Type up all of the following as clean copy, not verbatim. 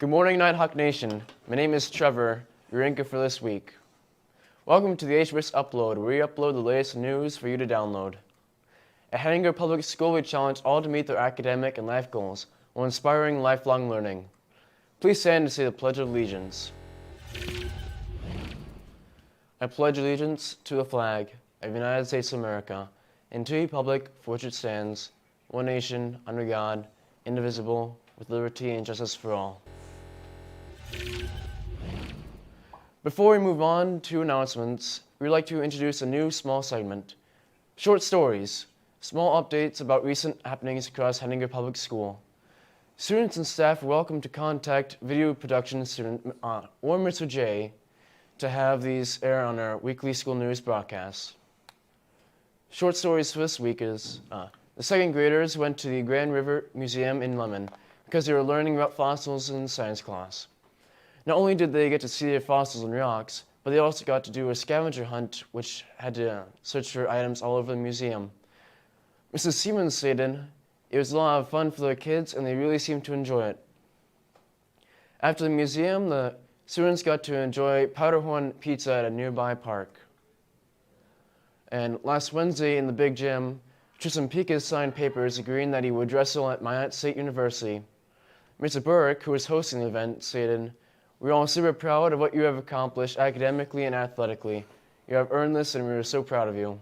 Good morning, Nighthawk Nation. My name is Trevor, your anchor for this week. Welcome to the HBIS Upload, where we upload the latest news for you to download. At Henninger Public School, we challenge all to meet their academic and life goals while inspiring lifelong learning. Please stand to say the Pledge of Allegiance. I pledge allegiance to the flag of the United States of America and to the republic for which it stands, one nation, under God, indivisible, with liberty and justice for all. Before we move on to announcements, we'd like to introduce a new small segment, Short Stories, small updates about recent happenings across Henninger Public School. Students and staff are welcome to contact video production student or Mr. J to have these air on our weekly school news broadcasts. Short stories for this week is, the second graders went to the Grand River Museum in Lemon because they were learning about fossils in science class. Not only did they get to see the fossils and rocks, but they also got to do a scavenger hunt, which had to search for items all over the museum. Mrs. Siemens stated, "It was a lot of fun for the kids and they really seemed to enjoy it." After the museum, the students got to enjoy Powderhorn pizza at a nearby park. And last Wednesday in the big gym, Tristan Pikas signed papers agreeing that he would wrestle at Minot State University. Mr. Burke, who was hosting the event, stated, "We're all super proud of what you have accomplished academically and athletically. You have earned this and we're so proud of you."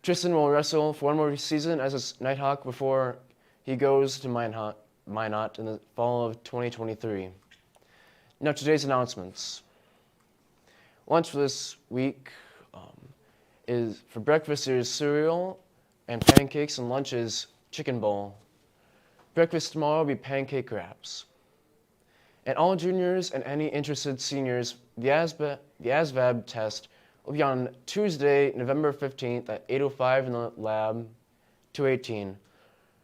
Tristan will wrestle for one more season as a Nighthawk before he goes to Minot in the fall of 2023. Now today's announcements. Lunch for this week is, for breakfast there's cereal and pancakes, and lunch is chicken bowl. Breakfast tomorrow will be pancake wraps. And all juniors and any interested seniors, the ASVAB test will be on Tuesday, November 15th at 8:05 in the lab, 218.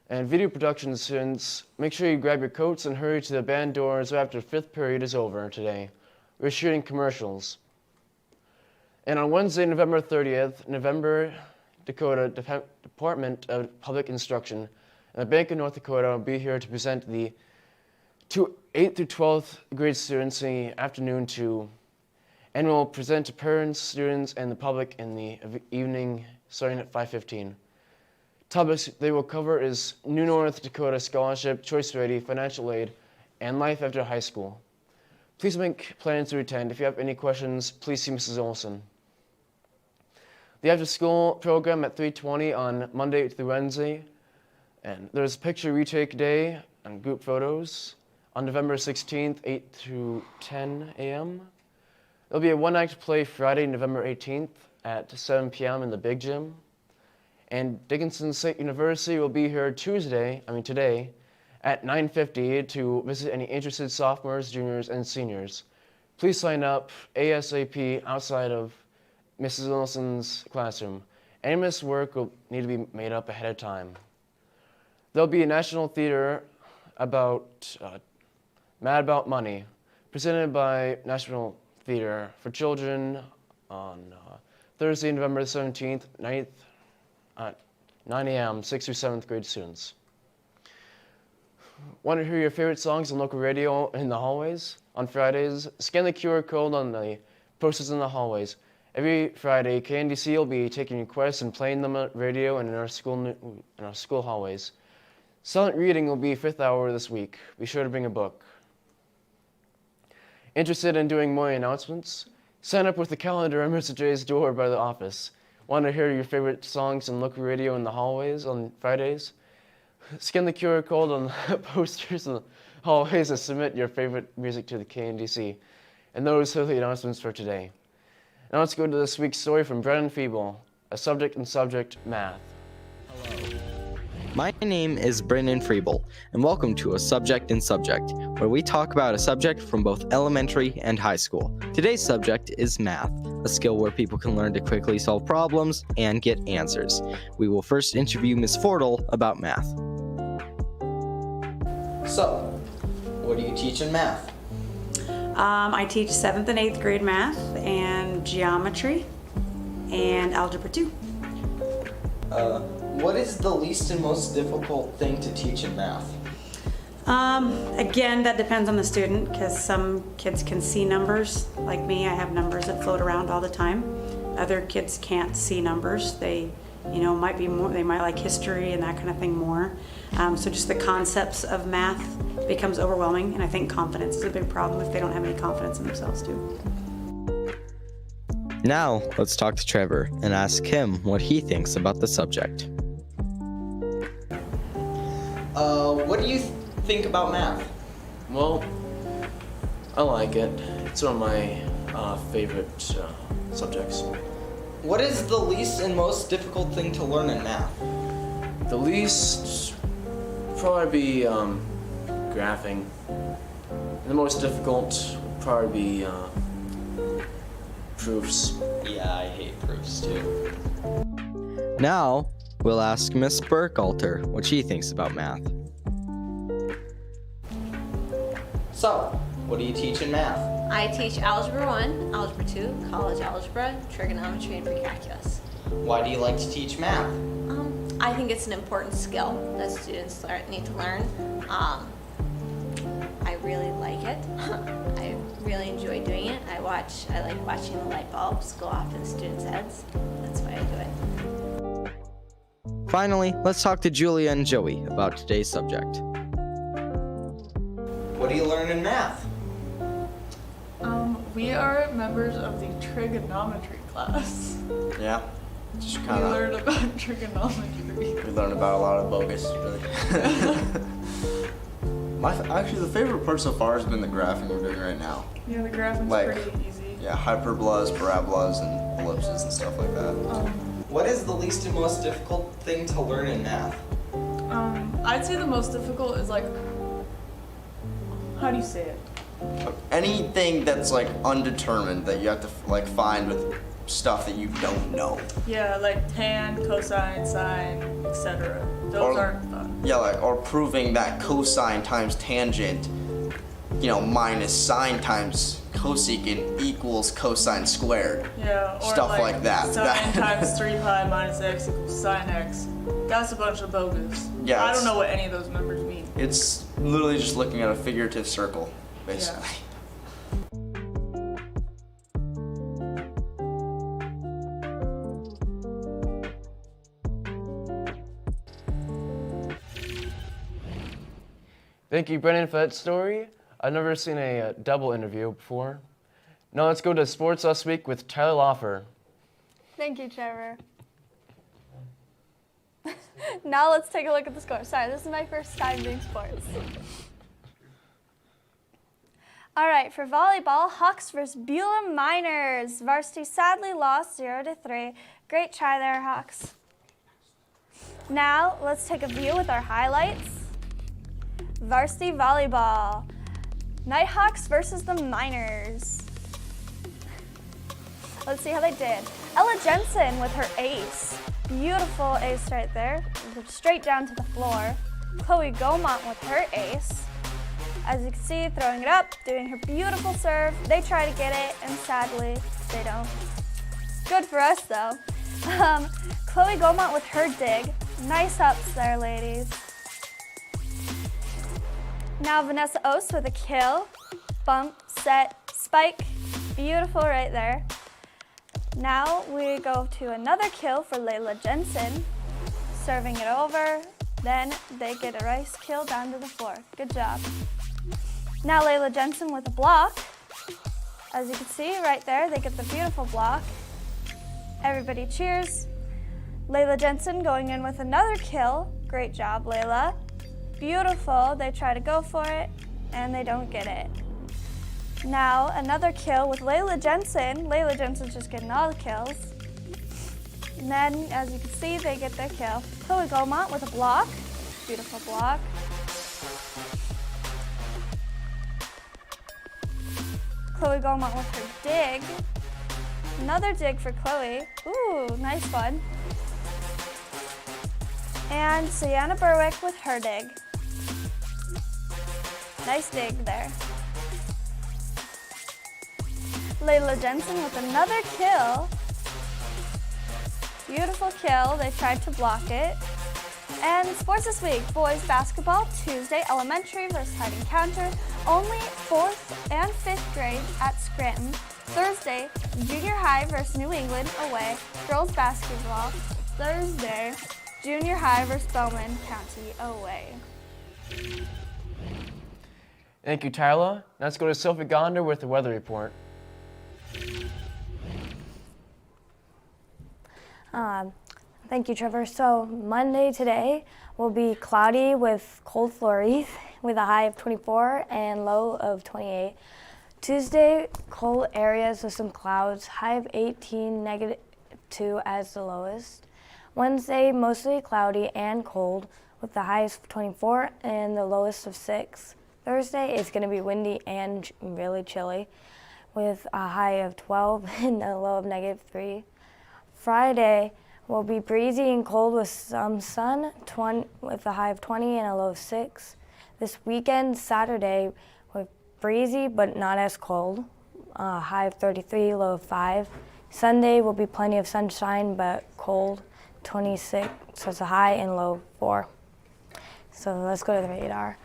And video production students, make sure you grab your coats and hurry to the band doors after fifth period is over today. We're shooting commercials. And on Wednesday, November 30th, Dakota Department of Public Instruction and the Bank of North Dakota will be here to present the 8th through 12th grade students in the afternoon and will present to parents, students, and the public in the evening starting at 5:15. Topics they will cover is New North Dakota Scholarship, Choice Ready, Financial Aid, and Life After High School. Please make plans to attend. If you have any questions, please see Mrs. Olson. The after-school program at 3:20 on Monday through Wednesday, and there's picture retake day and group photos on November 16th, 8 through 10 a.m. There'll be a one-act play Friday, November 18th at 7 p.m. in the big gym. And Dickinson State University will be here today at 9:50 to visit any interested sophomores, juniors, and seniors. Please sign up ASAP outside of Mrs. Wilson's classroom. Any missed work will need to be made up ahead of time. There'll be a national theater about Mad About Money, presented by National Theater for Children on Thursday, November 17th, 9th at 9 a.m., 6th through 7th grade students. Want to hear your favorite songs on local radio in the hallways? On Fridays, scan the QR code on the posters in the hallways. Every Friday, KNDC will be taking requests and playing them on radio and in our school hallways. Silent reading will be 5th hour this week. Be sure to bring a book. Interested in doing more announcements? Sign up with the calendar on Mr. J's door by the office. Want to hear your favorite songs on local radio in the hallways on Fridays? Scan the QR code on the posters in the hallways and submit your favorite music to the KNDC. And those are the announcements for today. Now let's go to this week's story from Brennan Feeble, a subject and subject, math. Hello. My name is Brennan Freeble, and welcome to A Subject in Subject, where we talk about a subject from both elementary and high school. Today's subject is math, a skill where people can learn to quickly solve problems and get answers. We will first interview Ms. Fordle about math. So, what do you teach in math? I teach 7th and 8th grade math and geometry and algebra 2. What is the least and most difficult thing to teach in math? Again, that depends on the student because some kids can see numbers. Like me, I have numbers that float around all the time. Other kids can't see numbers. They, might be more. They might like history and that kind of thing more. So just the concepts of math becomes overwhelming, and I think confidence is a big problem if they don't have any confidence in themselves too. Now, let's talk to Trevor and ask him what he thinks about the subject. What do you think about math? Well, I like it. It's one of my favorite subjects. What is the least and most difficult thing to learn in math? The least probably be graphing. The most difficult would probably be proofs. Yeah, I hate proofs too. Now, we'll ask Miss Burkhalter what she thinks about math. So, what do you teach in math? I teach Algebra 1, Algebra 2, College Algebra, Trigonometry, and Pre-Calculus. Why do you like to teach math? I think it's an important skill that students need to learn. I really like it. I really enjoy doing it. I like watching the light bulbs go off in the students' heads. That's why I do it. Finally, let's talk to Julia and Joey about today's subject. What do you learn in math? We are members of the trigonometry class. Yeah, just We kind of. learn about trigonometry. We learned about a lot of bogus, really. Actually, the favorite part so far has been the graphing we're doing right now. Yeah, the graphing's Like- pretty easy. Yeah, hyperbolas, parabolas, and ellipses and stuff like that. What is the least and most difficult thing to learn in math? I'd say the most difficult is like, how do you say it? Anything that's like undetermined that you have to find with stuff that you don't know. Yeah, like tan, cosine, sine, etc. Those Or- aren't fun. Yeah, or proving that cosine times tangent, minus sine times cosecant equals cosine squared. Yeah, or Stuff like that. Sine times 3 pi minus x equals sine x. That's a bunch of bogus. Yeah, I it's- don't know what any of those numbers mean. It's literally just looking at a figurative circle, basically. Thank you, Brennan, for that story. I've never seen a double interview before. Now let's go to Sports Last Week with Tyler Loffer. Thank you, Trevor. Now let's take a look at the score. Sorry, this is my first time doing sports. All right, for volleyball, Hawks versus Beulah Miners. Varsity sadly lost 0-3. Great try there, Hawks. Now let's take a view with our highlights. Varsity volleyball. Nighthawks versus the Miners. Let's see how they did. Ella Jensen with her ace. Beautiful ace right there. Straight down to the floor. Chloe Gaumont with her ace. As you can see, throwing it up, doing her beautiful serve. They try to get it, and sadly, they don't. Good for us, though. Chloe Gaumont with her dig. Nice ups there, ladies. Now Vanessa Ost with a kill. Bump, set, spike. Beautiful right there. Now we go to another kill for Layla Jensen. Serving it over. Then they get a nice kill down to the floor. Good job. Now Layla Jensen with a block. As you can see right there, they get the beautiful block. Everybody cheers. Layla Jensen going in with another kill. Great job, Layla. Beautiful. They try to go for it, and they don't get it. Now another kill with Layla Jensen. Layla Jensen's just getting all the kills. And then, as you can see, they get their kill. Chloe Gaumont with a block. Beautiful block. Chloe Gaumont with her dig. Another dig for Chloe. Ooh, nice one. And Sienna Berwick with her dig. Nice dig there. Layla Jensen with another kill. Beautiful kill. They tried to block it. And Sports This Week, boys basketball Tuesday, elementary versus Harding Counter. Only 4th and 5th grade at Scranton. Thursday, junior high versus New England away. Girls basketball. Thursday, junior high versus Bowman County away. Thank you, Tyler. Now let's go to Sophie Gonder with the weather report. Thank you, Trevor. So Monday today will be cloudy with cold flurries with a high of 24 and low of 28. Tuesday, cold areas with some clouds, high of 18, -2 as the lowest. Wednesday, mostly cloudy and cold with the highest of 24 and the lowest of 6. Thursday is going to be windy and really chilly with a high of 12 and a low of -3. Friday will be breezy and cold with some sun, with a high of 20 and a low of 6. This weekend, Saturday, with breezy but not as cold, high of 33, low of 5. Sunday will be plenty of sunshine but cold, 26 as a high and low of 4. So let's go to the radar.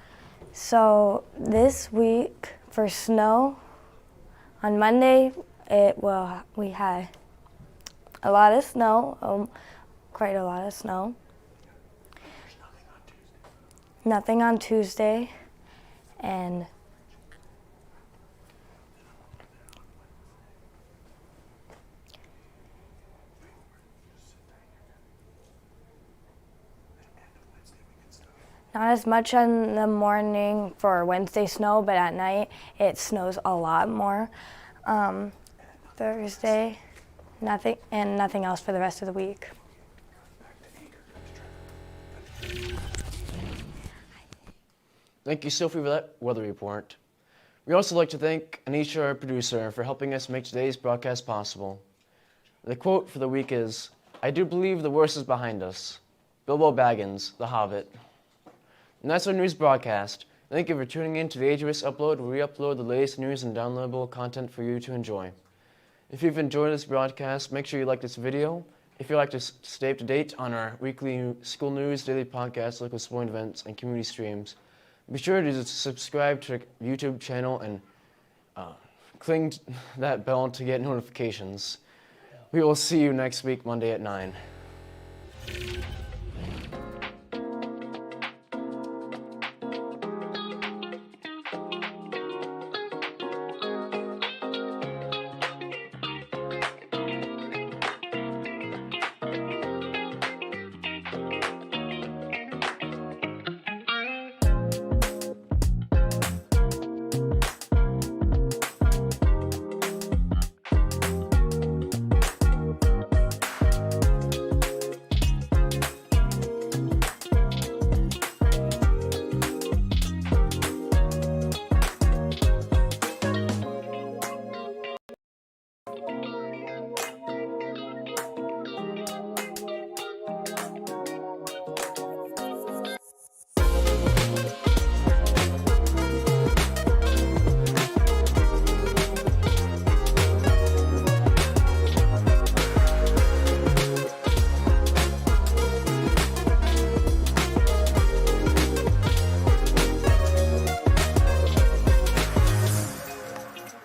So this week for snow, on Monday we had a lot of snow, quite a lot of snow. Nothing on Tuesday, and not as much in the morning for Wednesday snow, but at night it snows a lot more. Thursday, nothing else for the rest of the week. Thank you, Sophie, for that weather report. We'd also like to thank Anisha, our producer, for helping us make today's broadcast possible. The quote for the week is, "I do believe the worst is behind us." Bilbo Baggins, The Hobbit. And that's our news broadcast. Thank you for tuning in to the AGS Upload, where we upload the latest news and downloadable content for you to enjoy. If you've enjoyed this broadcast, make sure you like this video. If you'd like to stay up to date on our weekly school news, daily podcasts, local sporting events, and community streams, be sure to subscribe to our YouTube channel and cling to that bell to get notifications. We will see you next week, Monday at 9.